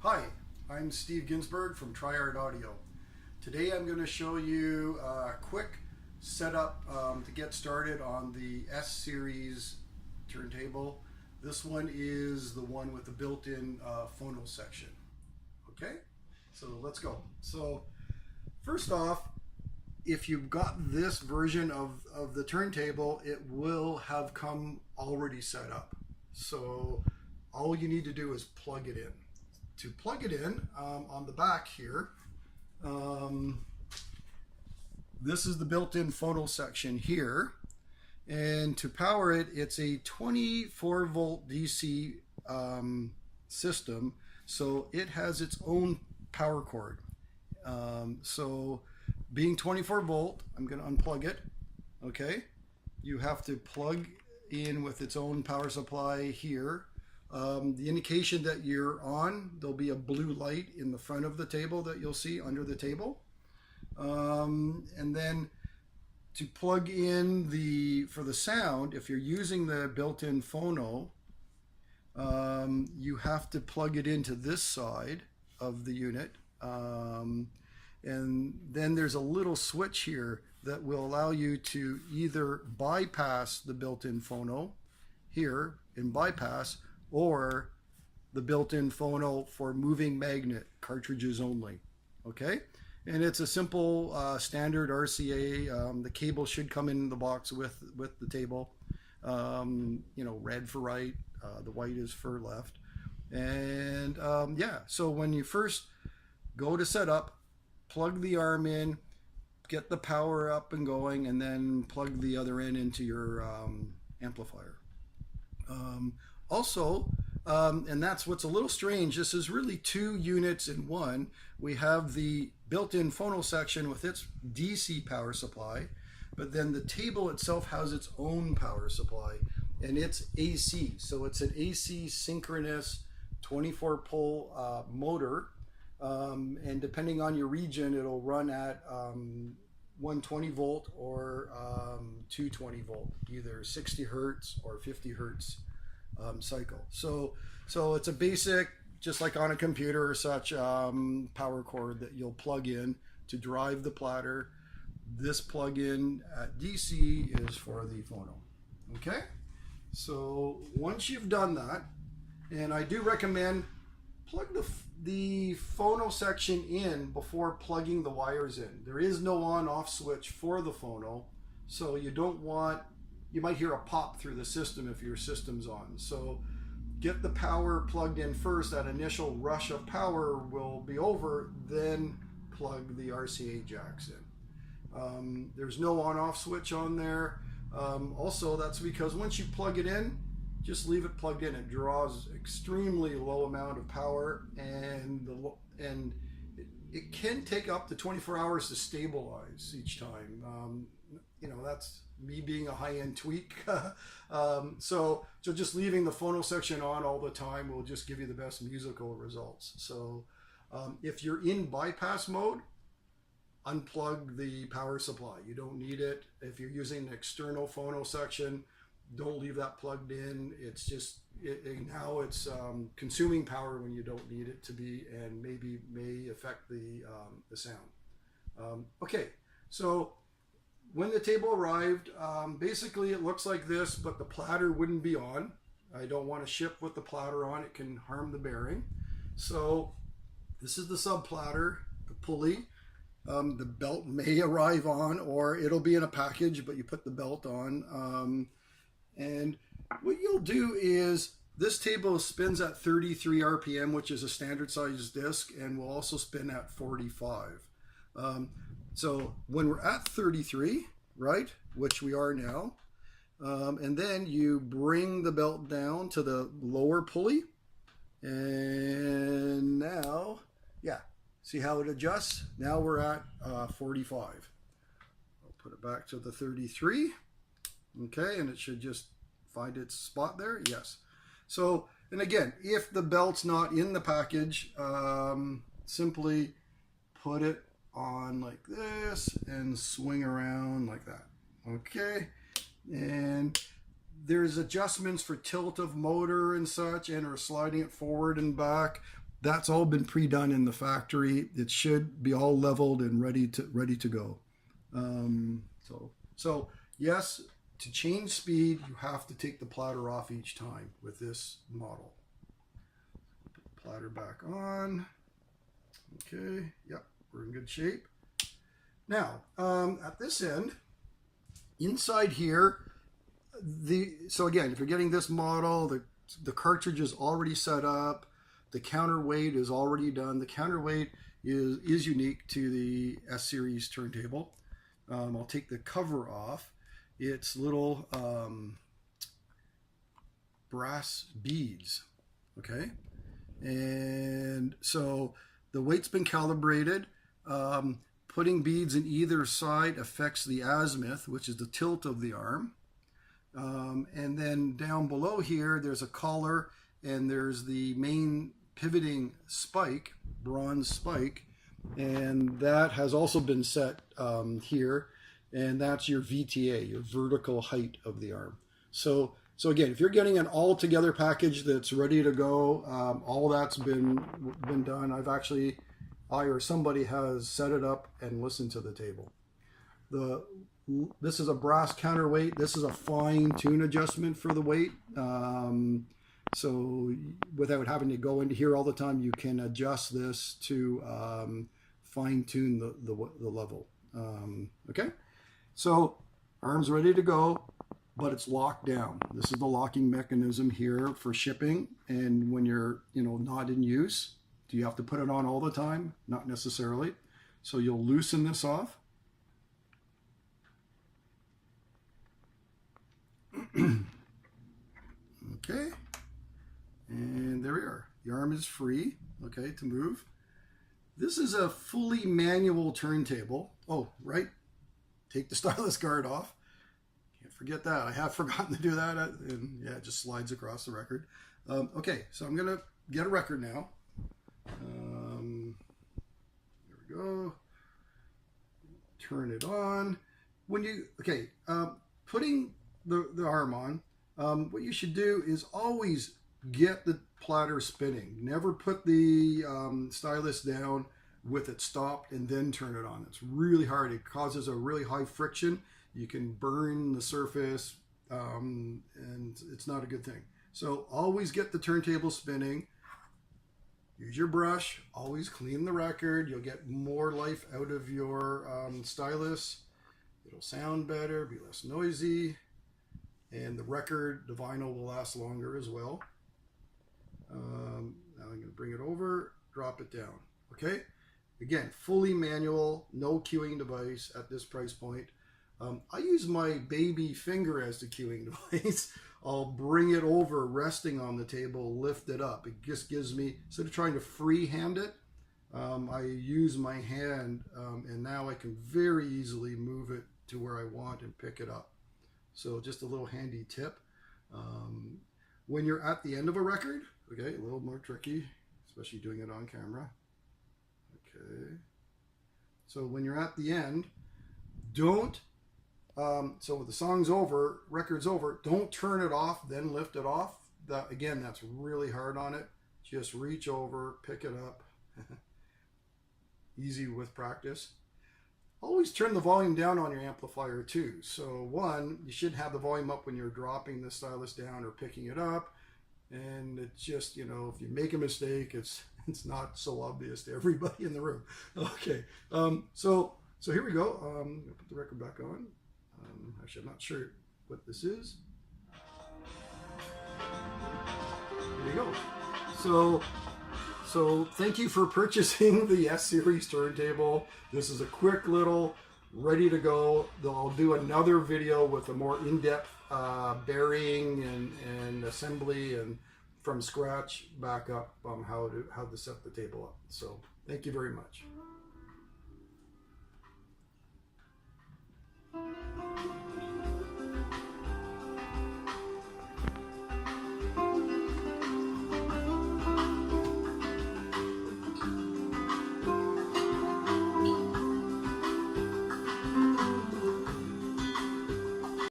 Hi, I'm Steve Ginsberg from TriArt Audio. Today I'm going to show you a quick setup to get started on the S-series turntable. This one is the one with the built-in phono section. Okay, so let's go. So first off, if you've got this version of the turntable, it will have come already set up. So all you need to do is plug it in. To plug it in, on the back here, this is the built-in phono section here, and to power it, it's a 24 volt DC system, so it has its own power cord. So being 24 volt, I'm going to unplug it. Okay, you have to plug in with its own power supply here. The indication that you're on, there'll be a blue light in the front of the table that you'll see under the table. And then to plug in for the sound, if you're using the built-in phono, you have to plug it into this side of the unit. And then there's a little switch here that will allow you to either bypass the built-in phono here in bypass, or the built-in phono for moving magnet cartridges only. Okay, and it's a simple standard RCA. The cable should come in the box with the table. You know, red for right, the white is for left. And yeah, so when you first go to set up, plug the arm in, get the power up and going, and then plug the other end into your amplifier. Also, and that's what's a little strange, this is really two units in one. We have the built-in phono section with its DC power supply, but then the table itself has its own power supply, and it's AC. So it's an AC synchronous 24 pole motor, and depending on your region, it'll run at 120 volt or 220 volt, either 60 hertz or 50 hertz cycle. So it's a basic, just like on a computer or such, power cord that you'll plug in to drive the platter. This plug-in at DC is for the phono. Okay, so once you've done that, and I do recommend plug the phono section in before plugging the wires in. There is no on-off switch for the phono, so you don't want, you might hear a pop through the system if your system's on. So get the power plugged in first. That initial rush of power will be over, then plug the RCA jacks in. There's no on-off switch on there. Also, that's because once you plug it in, just leave it plugged in. It draws extremely low amount of power, and it can take up to 24 hours to stabilize each time. You know, that's me being a high-end tweak. So just leaving the phono section on all the time will just give you the best musical results. So if you're in bypass mode, unplug the power supply. You don't need it. If you're using an external phono section, don't leave that plugged in. It's just now it's consuming power when you don't need it to be, and maybe may affect the sound. Okay, so when the table arrived, basically it looks like this, but the platter wouldn't be on. I don't want to ship with the platter on. It can harm the bearing. So this is the sub platter, the pulley. The belt may arrive on, or it'll be in a package, but you put the belt on. And what you'll do is, this table spins at 33 RPM, which is a standard size disc, and will also spin at 45. So when we're at 33, right, which we are now, and then you bring the belt down to the lower pulley, and now, yeah, see how it adjusts? Now we're at 45. I'll put it back to the 33. Okay, and it should just find its spot there. Yes. So, and again, if the belt's not in the package, simply put it on like this and swing around like that. Okay, and there's adjustments for tilt of motor and such, and or sliding it forward and back. that's all been pre-done in the factory. It should be all leveled and ready to go. So yes, to change speed, you have to take the platter off each time with this model. Put the platter back on. Okay, yep, we're in good shape. Now, at this end, inside here, so again, if you're getting this model, the cartridge is already set up. The counterweight is already done. The counterweight is unique to the S-series turntable. I'll take the cover off. It's little brass beads, okay? And so the weight's been calibrated. Putting beads in either side affects the azimuth, which is the tilt of the arm. And then down below here, there's a collar and there's the main pivoting spike, bronze spike, and that has also been set here, and that's your VTA, your vertical height of the arm. So again, if you're getting an all-together package that's ready to go, all that's been done. I or somebody has set it up and listened to the table. This is a brass counterweight. This is a fine-tune adjustment for the weight. So without having to go into here all the time, you can adjust this to fine-tune the level. Okay, so arm's ready to go, but it's locked down. This is the locking mechanism here for shipping. And when you're not in use, do you have to put it on all the time? Not necessarily. So you'll loosen this off. Okay, and there we are. The arm is free, okay, to move. This is a fully manual turntable. Oh, right, take the stylus guard off. Can't forget that. I have forgotten to do that, and yeah, it just slides across the record. Okay, so I'm gonna get a record now. There we go. Turn it on. Putting the arm on, what you should do is always get the platter spinning. Never put the stylus down with it stopped and then turn it on. It's really hard. It causes a really high friction. You can burn the surface, and it's not a good thing. So always get the turntable spinning. Use your brush. Always clean the record. You'll get more life out of your stylus. It'll sound better, be less noisy. And the record, the vinyl will last longer as well. Now I'm going to bring it over, drop it down. Okay? Again, fully manual, no cueing device at this price point. I use my baby finger as the cueing device. I'll bring it over, resting on the table, lift it up. It just gives me, instead of trying to freehand it, I use my hand, and now I can very easily move it to where I want and pick it up. So just a little handy tip. When you're at the end of a record, okay, a little more tricky, especially doing it on camera. Okay. So when you're at the end, don't, so the song's over, record's over, don't turn it off, then lift it off. Again, that's really hard on it. Just reach over, pick it up. Easy with practice. Always turn the volume down on your amplifier too. So one, you should have the volume up when you're dropping the stylus down or picking it up. And it's just, if you make a mistake, it's not so obvious to everybody in the room. Okay, so here we go. I'm gonna put the record back on. Actually, I'm not sure what this is. There you go. So thank you for purchasing the S-series turntable. This is a quick little, ready to go. I'll do another video with a more in-depth burying and assembly and from scratch back up on how to set the table up. So thank you very much.